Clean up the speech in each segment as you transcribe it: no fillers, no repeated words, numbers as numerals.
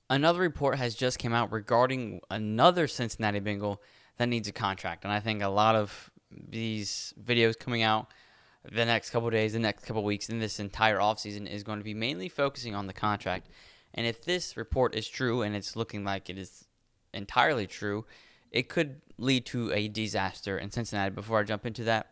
Another report has just come out regarding another Cincinnati Bengal that needs a contract. And I think a lot of these videos coming out the next couple of days, the next couple of weeks, and this entire offseason is going to be mainly focusing on the contract. And if this report is true, and it's looking like it is entirely true, it could lead to a disaster in Cincinnati. Before I jump into that,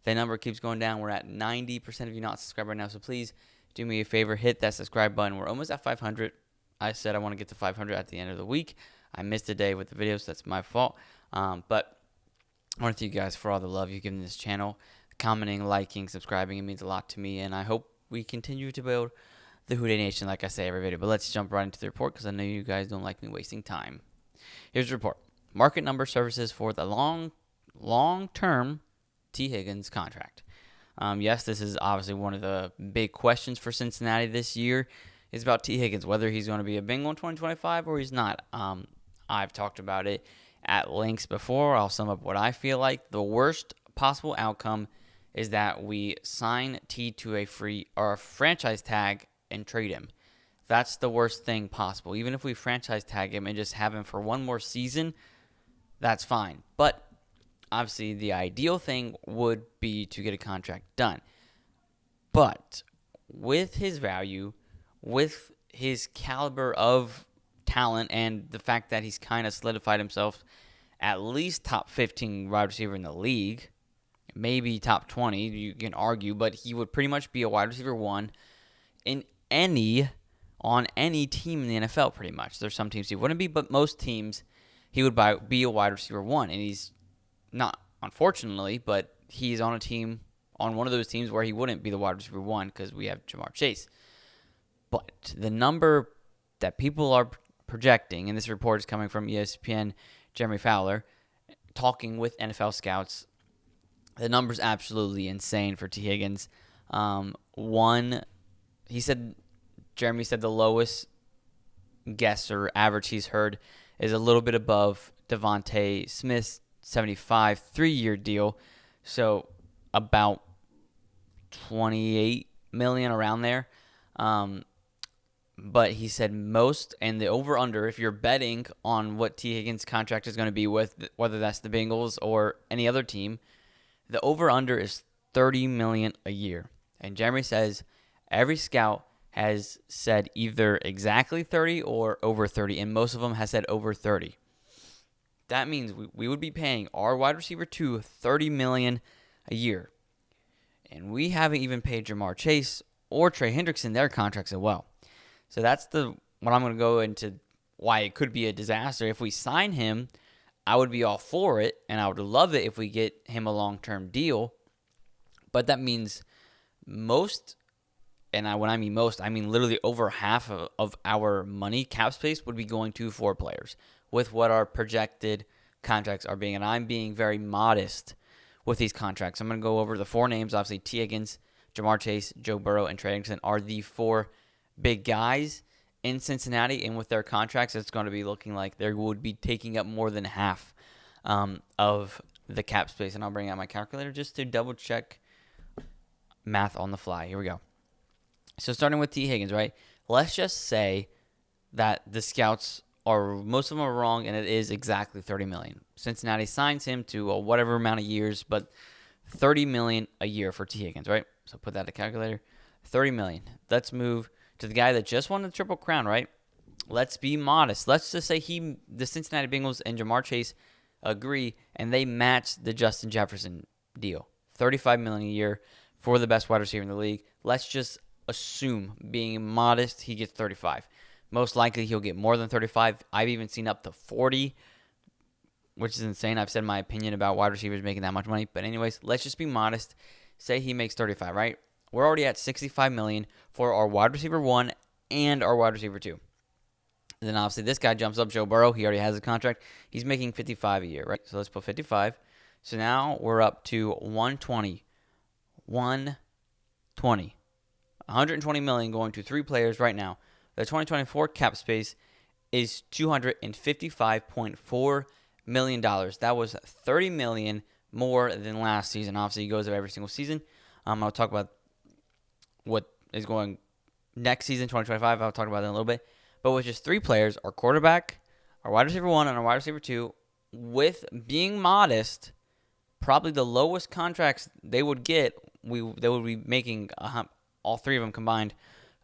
the number keeps going down. We're at 90% of you not subscribed right now, so please do me a favor, hit that subscribe button. We're almost at 500. I said I want to get to 500 at the end of the week. I missed a day with the videos, so that's my fault. But I want to thank you guys for all the love you've given this channel. Commenting, liking, subscribing, it means a lot to me, and I hope we continue to build the Houday Nation, like I say every video. But let's jump right into the report, because I know you guys don't like me wasting time. Here's the report. Market number services for the long-term Tee Higgins contract. Yes, this is obviously one of the big questions for Cincinnati this year. Is about Tee Higgins, whether he's going to be a Bengal in 2025 or he's not. I've talked about it at length before. I'll sum up what I feel like. The worst possible outcome is that we sign T to a free or a franchise tag and trade him. That's the worst thing possible. Even if we franchise tag him and just have him for one more season, that's fine. But obviously the ideal thing would be to get a contract done. But with his value, with his caliber of talent, and the fact that he's kind of solidified himself at least top 15 wide receiver in the league, maybe top 20, you can argue, but he would pretty much be a wide receiver one on any team in the NFL pretty much. There's some teams he wouldn't be, but most teams he would be a wide receiver one, and he's not, unfortunately, but he's on one of those teams where he wouldn't be the wide receiver one because we have Jamar Chase. But the number that people are projecting, and this report is coming from ESPN, Jeremy Fowler, talking with NFL scouts, the number's absolutely insane for Tee Higgins. Jeremy said the lowest guess or average he's heard is a little bit above Devontae Smith's 75 three-year deal, so about $28 million around there. But he said most, and the over-under, if you're betting on what Tee Higgins' contract is going to be with, whether that's the Bengals or any other team, the over-under is $30 million a year. And Jeremy says every scout has said either exactly 30 or over 30, and most of them has said over 30. That means we would be paying our wide receiver 2 $30 million a year. And we haven't even paid Jamar Chase or Trey Hendrickson their contracts as well. So that's what I'm going to go into why it could be a disaster. If we sign him, I would be all for it, and I would love it if we get him a long-term deal. But that means most, and when I mean most, I mean literally over half of our money, cap space, would be going to 4 players with what our projected contracts are being. And I'm being very modest with these contracts. I'm going to go over the 4 names. Obviously, Tee Higgins, Jamar Chase, Joe Burrow, and Trey Hendrickson are the 4 big guys in Cincinnati, and with their contracts, it's going to be looking like they would be taking up more than half of the cap space. And I'll bring out my calculator just to double check math on the fly. Here we go. So starting with Tee Higgins, right? Let's just say that the scouts most of them are wrong, and it is exactly $30 million. Cincinnati signs him to whatever amount of years, but $30 million a year for Tee Higgins, right? So put that in the calculator. $30 million. Let's move to the guy that just won the Triple Crown, right? Let's be modest. Let's just say the Cincinnati Bengals and Jamar Chase agree, and they match the Justin Jefferson deal. $35 million a year for the best wide receiver in the league. Let's just assume, being modest, he gets 35. Most likely he'll get more than 35. I've even seen up to 40, which is insane. I've said my opinion about wide receivers making that much money. But anyways, let's just be modest. Say he makes 35, right? We're already at $65 million for our wide receiver 1 and our wide receiver 2. And then obviously this guy jumps up, Joe Burrow. He already has a contract. He's making 55 a year, right? So let's put 55. So now we're up to 120. 120 million going to 3 players right now. The 2024 cap space is $255.4 million. That was $30 million more than last season. Obviously, he goes up every single season. I'll talk about what is going next season, 2025. I'll talk about that in a little bit. But with just 3 players, our quarterback, our wide receiver 1, and our wide receiver 2, with being modest, probably the lowest contracts they would get, they would be making all 3 of them combined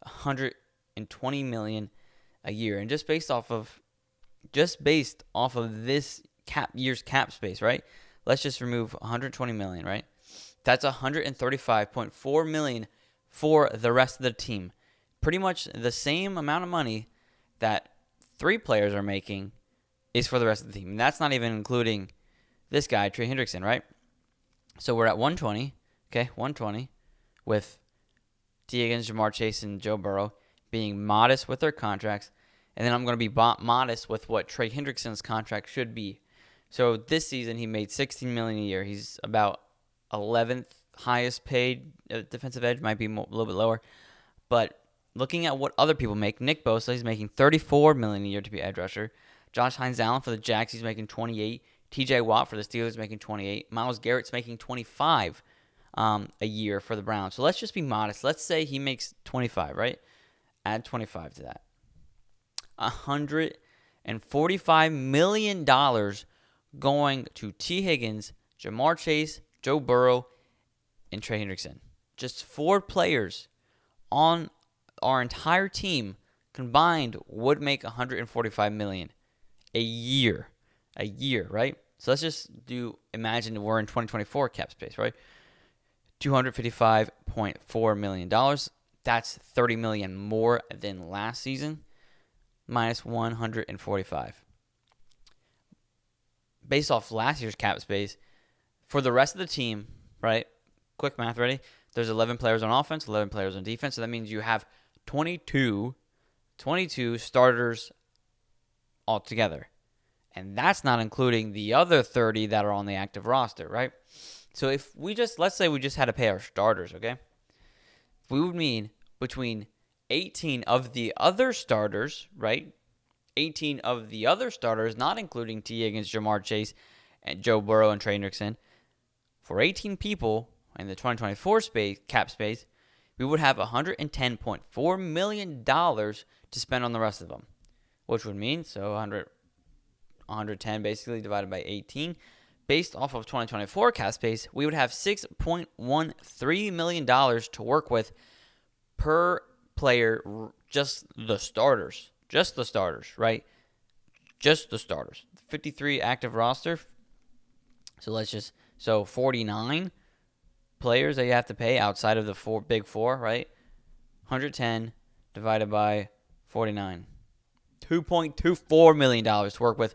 $120 million a year, and just based off of this year's cap space, right? Let's just remove $120 million, right? That's $135.4 million for the rest of the team. Pretty much the same amount of money that 3 players are making is for the rest of the team. And that's not even including this guy, Trey Hendrickson, right? So we're at 120, okay, 120, with Tee Higgins, Jamar Chase, and Joe Burrow being modest with their contracts. And then I'm going to be modest with what Trey Hendrickson's contract should be. So this season he made $16 million a year. He's about 11th highest paid defensive edge, might be a little bit lower. But looking at what other people make, Nick Bosa, he's making $34 million a year to be edge rusher. Josh Hines-Allen for the Jags, he's making $28. T.J. Watt for the Steelers making $28. Myles Garrett's making $25 a year for the Browns. So let's just be modest. Let's say he makes $25, right? Add $25 to that. $145 million going to Tee Higgins, Jamar Chase, Joe Burrow, and Trey Hendrickson. Just 4 players on our entire team combined would make $145 million a year. A year, right? So let's just imagine we're in 2024 cap space, right? $255.4 million. That's $30 million more than last season, minus 145. Based off last year's cap space, for the rest of the team, right? Quick math, ready? There's 11 players on offense, 11 players on defense. So that means you have 22 starters altogether. And that's not including the other 30 that are on the active roster, right? So if let's say we just had to pay our starters, okay? We would mean between 18 of the other starters, right? 18 of the other starters, not including Tee Higgins, Jamar Chase, and Joe Burrow and Trey Hendrickson. For 18 people in the 2024 cap space, we would have $110.4 million to spend on the rest of them, which would mean, 110 basically divided by 18. Based off of 2024 cap space, we would have $6.13 million to work with per player, just the starters, right? Just the starters. 53 active roster. So 49 players that you have to pay outside of the big four, right? 110 divided by 49. $2.24 million to work with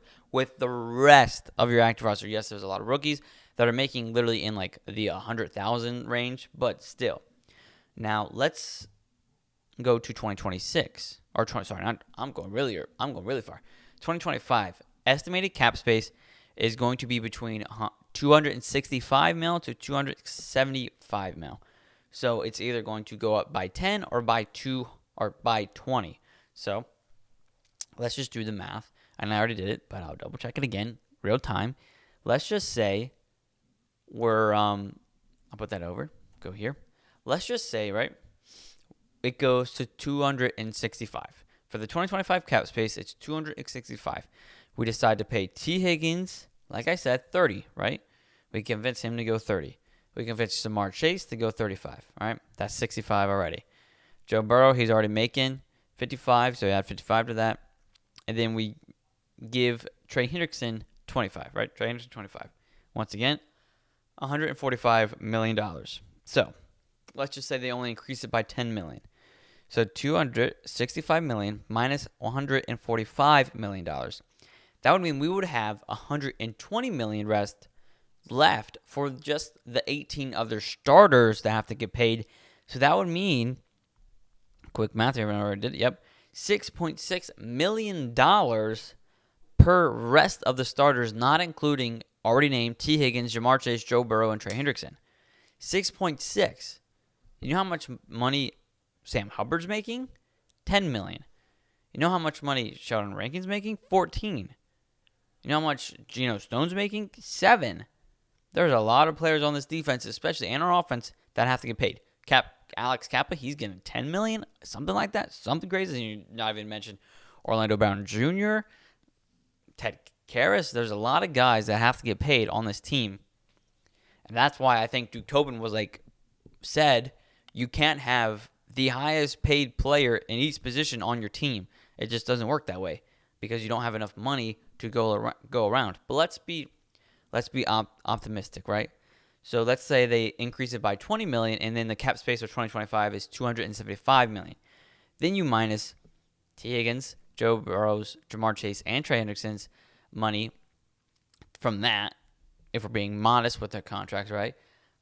the rest of your active roster. Yes, there's a lot of rookies that are making literally in like the 100,000 range, but still. Now let's go to 2026 or I'm going really far. 2025 estimated cap space is going to be between 265 mil to 275 mil. So it's either going to go up by 10 or by 2 or by 20. So let's just do the math. And I already did it, but I'll double check it again, real time. Let's just say I'll put that over, go here. Let's just say, right, it goes to 265. For the 2025 cap space, it's 265. We decide to pay Tee Higgins, like I said, 30, right? We convince him to go 30. We convince Jamar Chase to go 35, all right? That's 65 already. Joe Burrow, he's already making 55, so we add 55 to that. And then we give Trey Hendrickson 25, right? Trey Hendrickson 25. Once again, $145 million. So let's just say they only increase it by $10 million. So $265 million minus $145 million. That would mean we would have $120 million left for just the 18 other starters that have to get paid. So that would mean, quick math here, I already did it, yep, $6.6 million per rest of the starters, not including already named Tee Higgins, Jamar Chase, Joe Burrow, and Trey Hendrickson. 6.6. You know how much money Sam Hubbard's making? $10 million. You know how much money Sheldon Rankins making? $14. You know how much Geno Stone's making? $7. There's a lot of players on this defense, especially and our offense, that have to get paid. Alex Kappa, he's getting $10 million, something like that, something crazy. And you not even mention Orlando Brown Jr., Ted Karras. There's a lot of guys that have to get paid on this team. And that's why I think Duke Tobin was said, you can't have the highest paid player in each position on your team. It just doesn't work that way because you don't have enough money to go around. But let's be optimistic, right? So let's say they increase it by $20 million, and then the cap space for 2025 is $275 million. Then you minus Tee Higgins, Joe Burrow's, Jamar Chase, and Trey Hendrickson's money from that, if we're being modest with their contracts, right?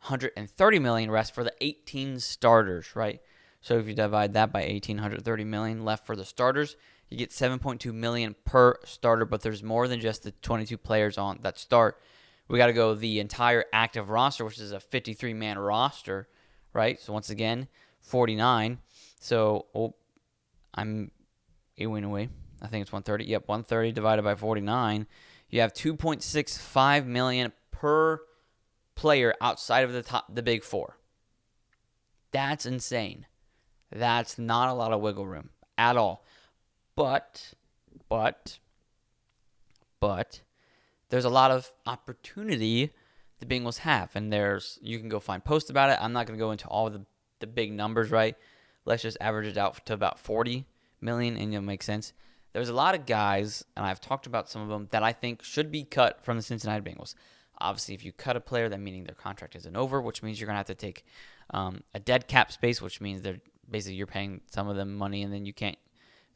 $130 million rest for the 18 starters, right? So if you divide that by 18, $130 million left for the starters, you get $7.2 million per starter, but there's more than just the 22 players on that start. We got to go the entire active roster, which is a 53-man roster, right? So once again, 49. So I'm a win away. I think it's 130. Yep, 130 divided by 49. You have $2.65 million per player outside of the big four. That's insane. That's not a lot of wiggle room at all. But there's a lot of opportunity the Bengals have, and you can go find posts about it. I'm not going to go into all the big numbers, right? Let's just average it out to about 40 million, and it'll make sense. There's a lot of guys, and I've talked about some of them, that I think should be cut from the Cincinnati Bengals. Obviously, if you cut a player, that meaning their contract isn't over, which means you're going to have to take a dead cap space, which means you're paying some of them money, and then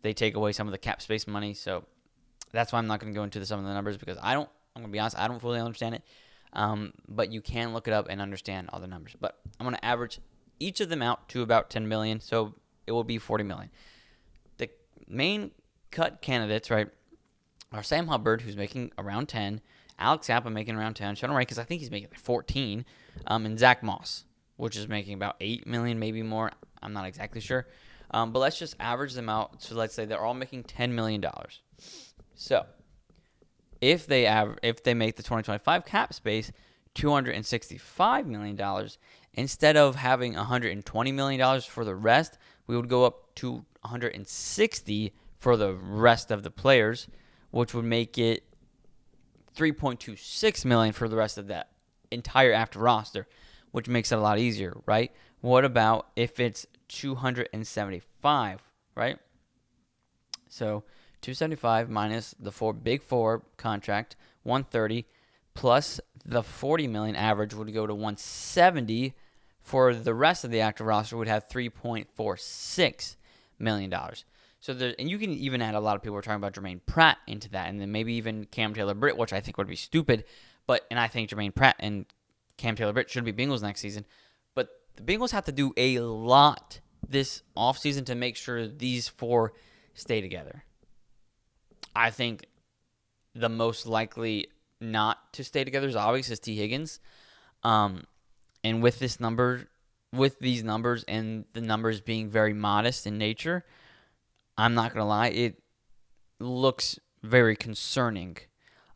they take away some of the cap space money. So that's why I'm not going to go into some of the numbers, because I'm going to be honest, I don't fully understand it. But you can look it up and understand all the numbers. But I'm going to average each of them out to about 10 million, so it will be 40 million. The main cut candidates, right, are Sam Hubbard, who's making around 10, Alex Kappa making around 10, Sean Wright, because I think he's making 14, and Zach Moss, which is making about 8 million, maybe more. I'm not exactly sure. But let's just average them out. So let's say they're all making $10 million. So if they make the 2025 cap space $265 million, instead of having $120 million for the rest, we would go up to $160 for the rest of the players, which would make it $3.26 million for the rest of that entire active roster, which makes it a lot easier, right? What about if it's 275, right? So 275 minus the big four contract, 130, plus the 40 million average would go to 170. For the rest of the active roster would have $3.46 million. So and you can even add a lot of people are talking about Jermaine Pratt into that, and then maybe even Cam Taylor-Britt, which I think would be stupid. And I think Jermaine Pratt and Cam Taylor-Britt should be Bengals next season. But the Bengals have to do a lot this offseason to make sure these four stay together. I think the most likely not to stay together is obviously Tee Higgins. And with these numbers and the numbers being very modest in nature, I'm not going to lie, it looks very concerning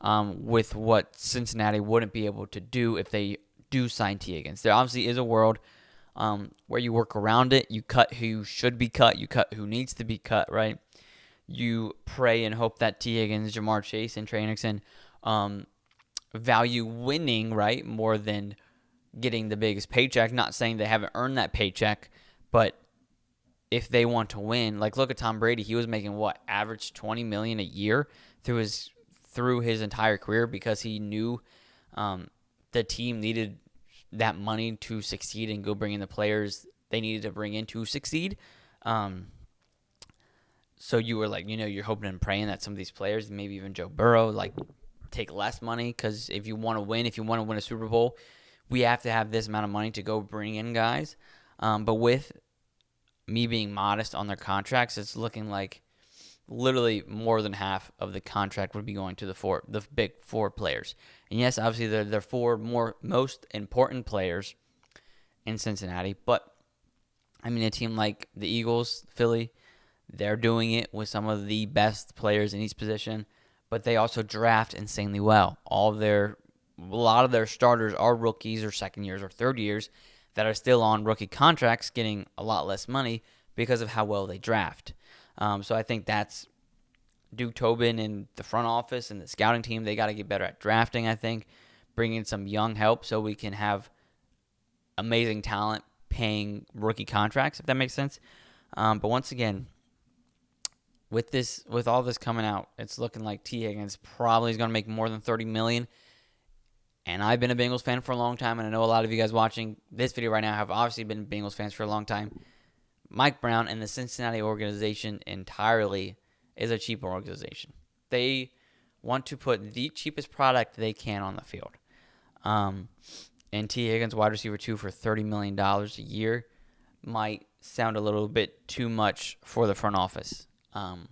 with what Cincinnati wouldn't be able to do if they do sign Tee Higgins. There obviously is a world where you work around it. You cut who should be cut. You cut who needs to be cut, right? You pray and hope that Tee Higgins, Jamar Chase, and Trey Hendrickson value winning, right, more than getting the biggest paycheck. Not saying they haven't earned that paycheck, but if they want to win, look at Tom Brady. He was making average $20 million a year through his entire career because he knew the team needed that money to succeed and go bring in the players they needed to bring in to succeed. So you were you're hoping and praying that some of these players, maybe even Joe Burrow, take less money, because if you want to win a Super Bowl, we have to have this amount of money to go bring in guys. But with me being modest on their contracts, it's looking like literally more than half of the contract would be going to the big four players. And yes, obviously they're four most important players in Cincinnati, but I mean a team like the Eagles, Philly, they're doing it with some of the best players in each position, but they also draft insanely well. A lot of their starters are rookies or second years or third years that are still on rookie contracts getting a lot less money because of how well they draft. So I think that's Tobin and the front office and the scouting team, they got to get better at drafting, I think. Bring in some young help so we can have amazing talent paying rookie contracts, if that makes sense. But once again, with all this coming out, it's looking like Tee Higgins probably is going to make more than $30 million. And I've been a Bengals fan for a long time, and I know a lot of you guys watching this video right now have obviously been Bengals fans for a long time. Mike Brown and the Cincinnati organization entirely is a cheap organization. They want to put the cheapest product they can on the field. And Tee Higgins, wide receiver 2 for $30 million a year, might sound a little bit too much for the front office. And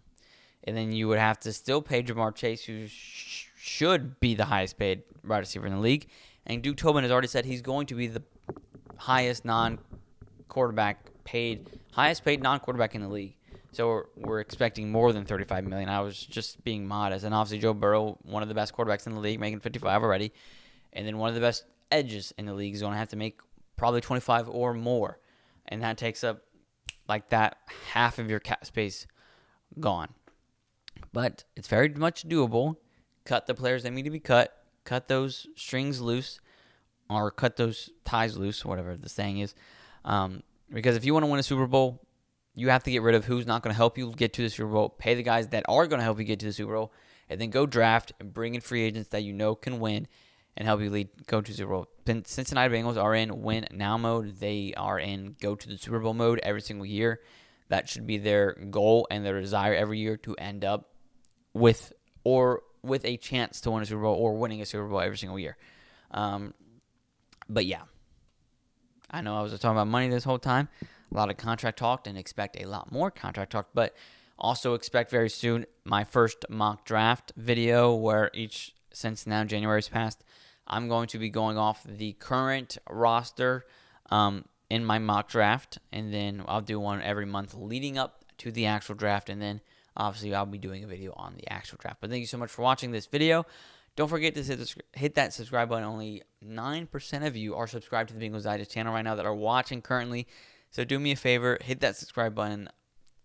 then you would have to still pay Jamar Chase, who should be the highest paid wide receiver in the league. And Tobin has already said he's going to be the highest highest paid non-quarterback in the league. So we're expecting more than $35 million. I was just being modest. And obviously Joe Burrow, one of the best quarterbacks in the league, making $55 already. And then one of the best edges in the league is going to have to make probably $25 or more. And that takes up like that half of your cap space gone. But it's very much doable. Cut the players that need to be cut. Cut those strings loose. Or cut those ties loose, whatever the saying is. Because if you want to win a Super Bowl, you have to get rid of who's not going to help you get to the Super Bowl. Pay the guys that are going to help you get to the Super Bowl. And then go draft and bring in free agents that you know can win and help you go to the Super Bowl. Cincinnati Bengals are in win now mode. They are in go to the Super Bowl mode every single year. That should be their goal and their desire every year to end up with a chance to win a Super Bowl or winning a Super Bowl every single year. But yeah, I know I was talking about money this whole time. A lot of contract talk, and expect a lot more contract talk, but also expect very soon my first mock draft video where since now January's passed, I'm going to be going off the current roster in my mock draft, and then I'll do one every month leading up to the actual draft, and then obviously I'll be doing a video on the actual draft. But thank you so much for watching this video. Don't forget to hit that subscribe button. Only 9% of you are subscribed to the Bengals Digest channel right now that are watching currently. So do me a favor, hit that subscribe button,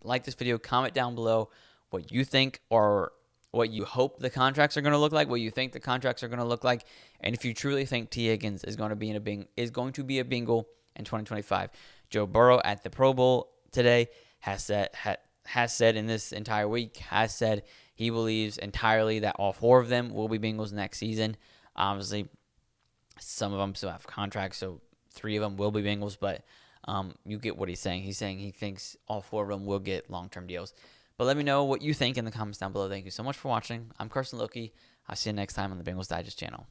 like this video, comment down below what you think or what you hope the contracts are going to look like, what you think the contracts are going to look like, and if you truly think Tee Higgins is going to be a Bengal in 2025. Joe Burrow at the Pro Bowl today has said in this entire week, he believes entirely that all 4 of them will be Bengals next season. Obviously, some of them still have contracts, so 3 of them will be Bengals, but you get what he's saying. He's saying he thinks all 4 of them will get long-term deals. But let me know what you think in the comments down below. Thank you so much for watching. I'm Carson Lokey. I'll see you next time on the Bengals Digest channel.